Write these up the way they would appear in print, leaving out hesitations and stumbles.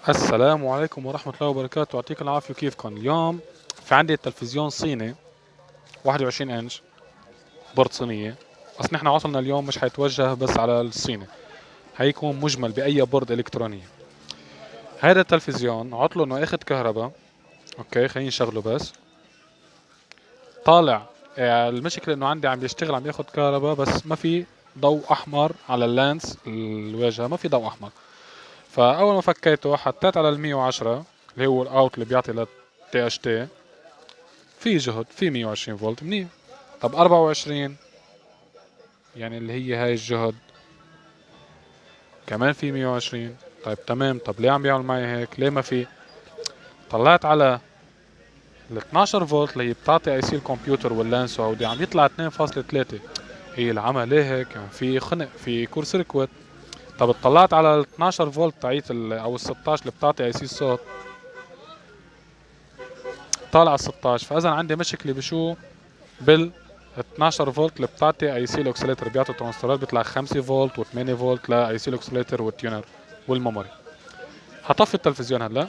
السلام عليكم ورحمة الله وبركاته، يعطيك العافية. كيفكم اليوم؟ في عندي تلفزيون صيني 21 انش، بورد صينية. بس نحن عطلنا اليوم مش حيتوجه بس على الصيني، حيكون مجمل بأي بورد إلكترونية. هذا التلفزيون عطله انه اخد كهرباء. اوكي خلينا نشغله بس. طالع. المشكلة انه عندي عم يشتغل، عم ياخد كهرباء بس ما في ضوء احمر على اللانس الواجهة، ما في ضوء احمر. فاول ما فكيته حطيت على ال 110 اللي هو الاوت اللي بيعطي للتي اتش تي، في جهد، في 120 فولت منيح. طب 24 يعني اللي هي هاي الجهد كمان في 120. طيب تمام، طب ليه عم بيعمل معي هيك؟ ليه ما في؟ طلعت على ال 12 فولت اللي هي بتعطي اي سي الكمبيوتر واللانس وهودي، عم يطلع 2.3. هي العمى ليه هيك؟ يعني في خنق، في كور سيركوت. طب اطلعت على ال 12 فولت تاعيت او ال 16 اللي بتعطي اي سي الصوت، طالع على 16. فاذا عندي مشكله بشو؟ بال 12 فولت اللي بتعطي اي سي الاوكسيليتر، بيعطي ترانزستورات بيطلع 5 فولت و8 فولت لاي سي الاوكسيليتر والتيونر والميموري. حطفي التلفزيون هلا.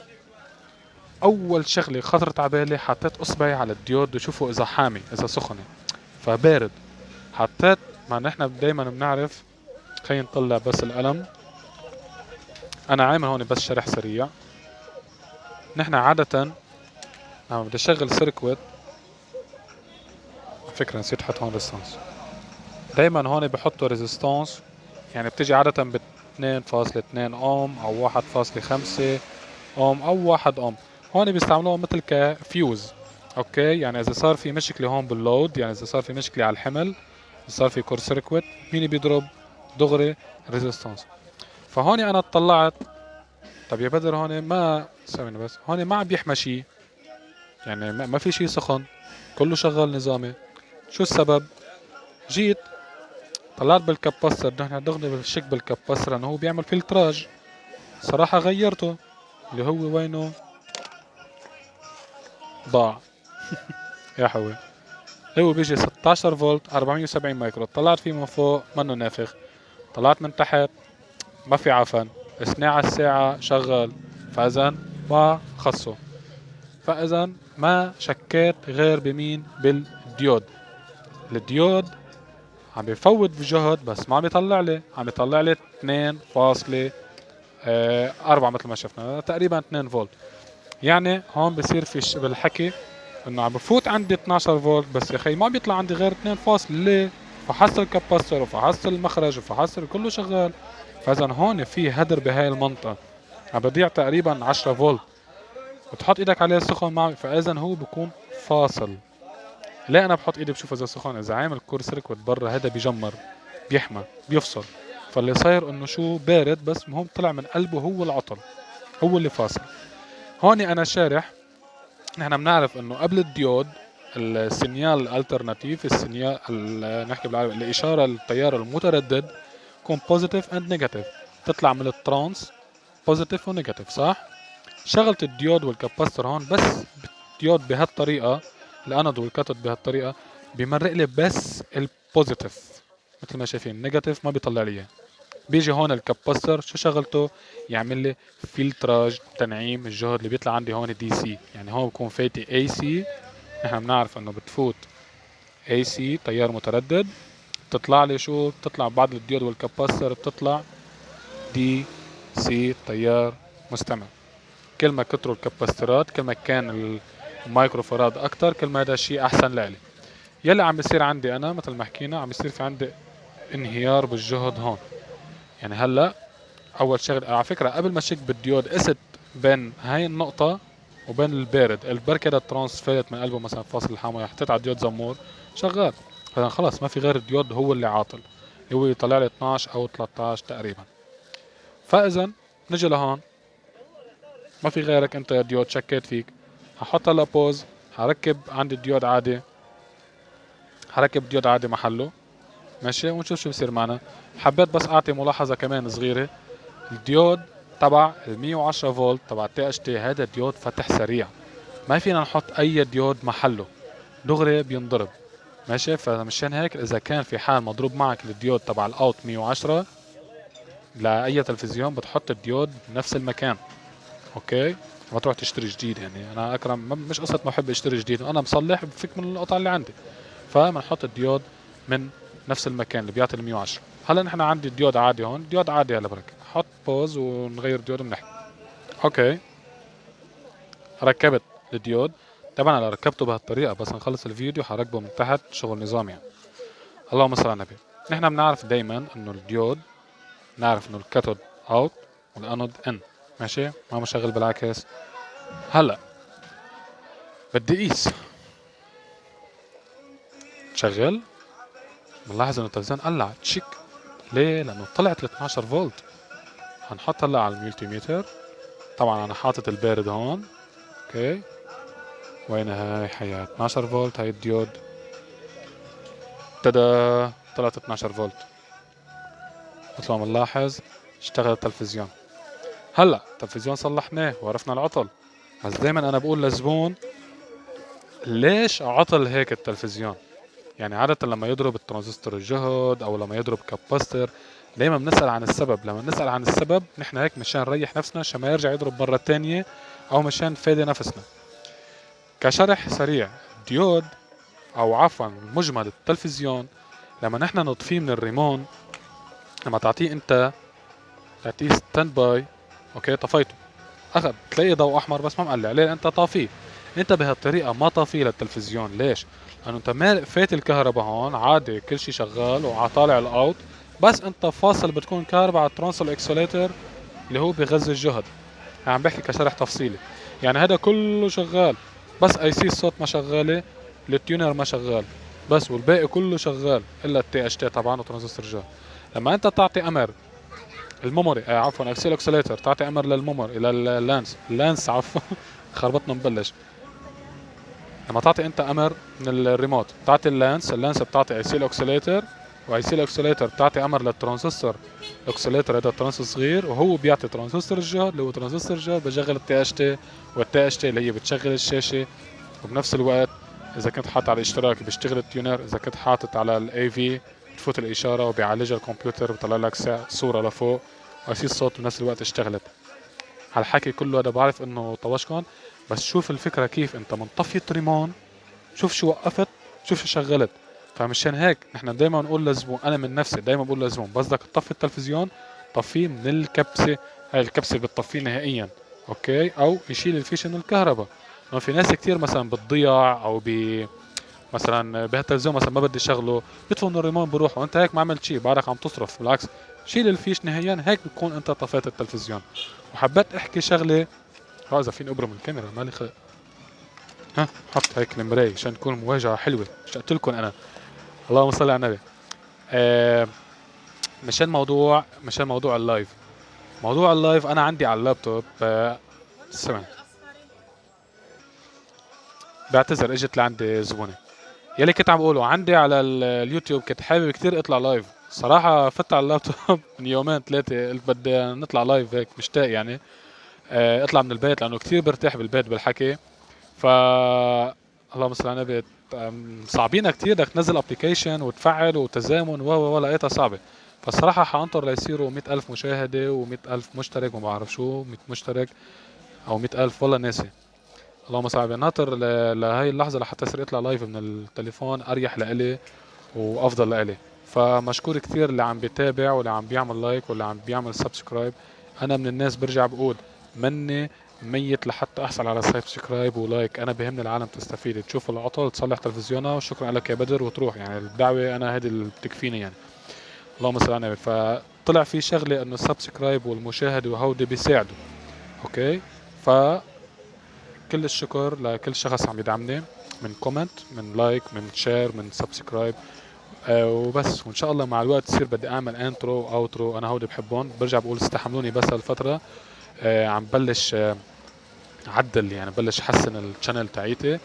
اول شغله خطرت على بالي، حطيت اصبعي على الديود وشوفوا اذا حامي اذا سخنه. فبارد. حطيت. ما نحن دائما بنعرف. خلينا نطلع بس القلم. انا عامل هون بس شرح سريع. نحن عاده لما بدي اشغل سيركوت، على فكره نسيت احط هون ريزستانس. دائما هون بحطوا ريزستانس، يعني بتجي عادة ب 2.2 اوم او 1.5 اوم او 1 اوم. هون بيستعملوها مثل كفيوز. اوكي، يعني اذا صار في مشكلة هون باللود، يعني اذا صار في مشكلة على الحمل، صار في كور سيركوت، مين بيضرب؟ دغري ريزيستانس. فهون انا اطلعت. طب يا بدر هون ما ثواني بس، هون ما عم بيحمى شيء، يعني ما في شيء سخن، كله شغال نظامي. شو السبب؟ جيت طلعت بالكباستر، نحن دغري بالشك بالكباستر انه هو بيعمل فلتراج. صراحة غيرته، اللي هو وينه؟ ضاع. يا حوي. هو بيجي 16 فولت 470 مايكرو، طلعت فيه من فوق منه نافخ، طلعت من تحت ما في عفن، اثنين على الساعة شغال. فاذا ما خصه. فاذا ما شكيت غير بمين؟ بالديود. الديود عم بفوت بجهد بس ما عم يطلع لي، عم يطلع لي 2.4 مثل ما شفنا تقريبا 2 فولت. يعني هون بصير في بالحكي انه عم بفوت عندي 12 فولت بس يا اخي ما بيطلع عندي غير 2 فاصل. ليه؟ فحصل الكاباستور وفحصل المخرج وفحصل كله شغال. فاذا هون في هدر بهاي المنطقه، عم بضيع تقريبا 10 فولت، بتحط ايدك عليه سخن معه، فاذا هو بكون فاصل. ليه انا بحط ايدي بشوف اذا سخن؟ اذا عامل كور سيركوت برا هذا بيجمر، بيحمى، بيفصل. فاللي صاير انه شو؟ بارد بس مهم طلع من قلبه هو العطل، هو اللي فاصل. هون انا شارح. نحن بنعرف انه قبل الديود السينيال الالترناتيف، السينيال نحكي بالعربي الاشاره التيار المتردد، يكون بوزيتيف اند نيجاتيف، تطلع من الترانس بوزيتيف ونيجاتيف، صح؟ شغلت الديود والكاباستر هون بس. الديود بهالطريقه، الانود والكاثود بهالطريقه، بيمرق لي بس البوزيتيف. مثل ما شايفين النيجاتيف ما بيطلع لي اياه. بيجي هون الكاباستر شو شغلته؟ يعمل لي فلتراج، تنعيم الجهد اللي بيطلع عندي هون دي سي. يعني هون بكون فايتي اي سي، نحن بنعرف انه بتفوت اي سي تيار متردد، بتطلع لي شو؟ بتطلع بعد الديود والكاباستر بتطلع دي سي تيار مستمر. كل ما كتروا الكاباسترات كل ما كان المايكرو فراد اكتر، كل ما هذا الشيء احسن لإلي. يلي عم بيصير عندي انا مثل ما حكينا، عم بيصير في عندي انهيار بالجهد هون. يعني هلا اول شغله على فكره قبل ما شيك بالديود قست بين هاي النقطه وبين البارد، البركه ده الترانس فات من قلبه مثلا فاصل الحامض، حطيت على الديود زمور شغال. فاذا خلص ما في غير الديود هو اللي عاطل، هو يطلع لي 12 او 13 تقريبا. فاذا نجي لهون، ما في غيرك انت يا ديود، شكيت فيك. هحط هلا بوز، هركب عندي الديود عادي، هركب ديود عادي محله، ماشي، ونشوف شو بصير معنا. حبيت بس اعطي ملاحظه كمان صغيره. الديود تبع ال 110 فولت تبع التي اتش تي، هذا ديود فتح سريع، ما فينا نحط اي ديود محله، دغري بينضرب. ماشي، فمشان هيك اذا كان في حال مضروب معك الديود تبع الاوت 110 لاي تلفزيون، بتحط الديود بنفس المكان. اوكي، ما تروح تشتري جديد. يعني انا اكرم مش قصة ما بحب اشتري جديد، انا مصلح بفك من القطع اللي عندي، فبنحط الديود من نفس المكان اللي بيعطي ال 110. هلا نحن عندي ديود عادي هون، ديود عادي على بركة، حط بوز ونغير ديود وبنحكي. اوكي، ركبت الديود. طبعا انا ركبته بهالطريقة، بس نخلص الفيديو حركبه من تحت شغل نظام يعني. اللهم صل على النبي. نحن بنعرف دايما انه الديود، نعرف انه الكاثود اوت والانود ان، ماشي، ما مشغل بالعكس. هلا بدي اقيس، شغل، بنلاحظ انه التلفزيون قلع تشيك. ليه؟ لانه طلعت ال 12 فولت. هنحط هلا على الملتي ميتر. طبعا انا حاطط البارد هون. اوكي، وين هاي حياة 12 فولت، هاي الديود. تدا، طلعت 12 فولت. مثل ما بنلاحظ اشتغل التلفزيون. هلا التلفزيون صلحناه وعرفنا العطل، بس دايما انا بقول للزبون ليش عطل هيك التلفزيون. يعني عادة لما يضرب الترانزستور الجهد او لما يضرب كاباستر، دايما بنسأل عن السبب. لما نسأل عن السبب نحن هيك مشان نريح نفسنا، عشان ما يرجع يضرب مرة تانية، او مشان نفادي نفسنا. كشرح سريع، الديود او عفوا مجمل التلفزيون، لما نحن نطفيه من الريمون، لما تعطيه انت، تعطيه ستاند باي، اوكي، طفيته، اخذ تلاقي ضوء احمر بس ما مقلع. ليه؟ انت طافيه. انت بهالطريقه ما طافيه للتلفزيون. ليش؟ لانه انت ما فات الكهرباء هون عادي، كل شيء شغال وعطالع الاوت، بس انت فاصل بتكون كهرباء على الترانسل اكسوليتر اللي هو بغذي الجهد. عم بحكي كشرح تفصيلي. يعني هذا كله شغال، بس اي سي الصوت ما شغاله، التيونر ما شغال بس، والباقي كله شغال الا التي اتش تي طبعا وترانزستور جهد. لما انت تعطي امر الميموري، عفوا اكسيل اوكسيليتر، تعطي امر للميموري الى اللانس عفوا خربطنا مبلش. لما تعطي انت امر من الريموت، تعطي اللانس بتعطي اكسيل اوكسيليتر، واكسيل اوكسيليتر بتعطي امر للترانزستور اوكسيليتر، هذا الترانزستور صغير، وهو بيعطي ترانزستور الجهد اللي هو ترانزستور الجهد بشغل التي اتش تي، والتي اتش تي اللي هي بتشغل الشاشه. وبنفس الوقت اذا كنت حاطط على الاشتراك بيشتغل التيونر، اذا كنت حاطط على الاي في بتفوت الاشاره وبيعالجها الكمبيوتر، بيطلع لك صوره لفوق، واسيس الصوت بنفس الوقت اشتغلت. هالحكي كله هذا بعرف انه طوشكن، بس شوف الفكره كيف انت منطفي الريمون، شوف شو وقفت، شوف شو شغلت. فمشان هيك نحن دائما نقول للزبون، انا من نفسي دائما بقول للزبون بدك تطفي التلفزيون، طفيه من الكبسه. هاي الكبسه بتطفيه نهائيا، اوكي، او يشيل الفيش من الكهرباء. لانه في ناس كتير مثلا بتضيع، او مثلا بهالتلفزيون مثلا ما بدي شغله، بيطفوا من الريمون بروح، وانت هيك ما عملت شيء، بعدك عم تصرف. بالعكس، شيل الفيش نهائيا، هيك بتكون انت طفيت التلفزيون. وحبيت احكي شغله، اذا فيني ابرم الكاميرا مالي خلق. ها، حط هيك المراية عشان تكون مواجهة حلوة. اشتقت لكم انا. اللهم صل على النبي. آه، مشان موضوع اللايف. موضوع اللايف انا عندي على اللابتوب. سمع، بعتذر اجت لعندي زبونة. يلي كنت عم بقوله، عندي على اليوتيوب كنت حابب كتير اطلع لايف. صراحة فت على اللابتوب من يومين ثلاثة، قلت بدي نطلع لايف هيك، مشتاق يعني. اطلع من البيت لانه كتير برتاح بالبيت بالحكي. ف اللهم صل على النبي. صعبينها كتير، بدك تنزل ابلكيشن وتفعل وتزامن لقيتها صعبة. فالصراحة حانطر ليصيروا 100,000 مشاهدة و100,000 مشترك، وما بعرف شو 100 مشترك او 100,000، والله ناسي. اللهم صل على النبي. ناطر لهي اللحظة لحتى يصير يطلع لايف من التليفون، اريح لإلي وافضل لإلي. فمشكور كتير اللي عم بيتابع واللي عم بيعمل لايك واللي عم بيعمل سبسكرايب. انا من الناس برجع بقول مني ميت لحتى احصل على سبسكرايب ولايك. انا بهمني العالم تستفيد، تشوف العطل، تصلح تلفزيونها، وشكرا لك يا بدر، وتروح. يعني الدعوة انا هذه اللي بتكفيني يعني. اللهم صل على النبي. فطلع في شغلة انه السبسكرايب والمشاهدة وهودي بيساعدوا. اوكي، فكل الشكر لكل شخص عم يدعمني، من كومنت، من لايك، من شير، من سبسكرايب. وبس. وان شاء الله مع الوقت يصير بدي اعمل انترو واوترو، انا هودي بحبهم. برجع بقول استحملوني بس هالفترة. عم بلش عدل، يعني بلش احسن الشانل تاعيتي.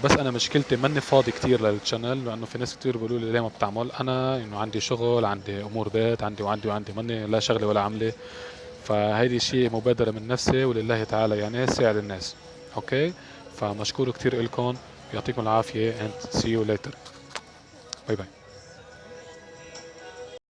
بس انا مشكلتي ماني فاضي كتير للشانل، لانه في ناس كتير بيقولوا لي ليه ما بتعمل. انا انه عندي شغل، عندي امور بيت، عندي ماني لا شغله ولا عمله. فهيدي شيء مبادرة من نفسي ولله تعالى، يعني ساعد الناس. اوكي، فمشكور كتير لكم، يعطيكم العافية and see you later. باي باي.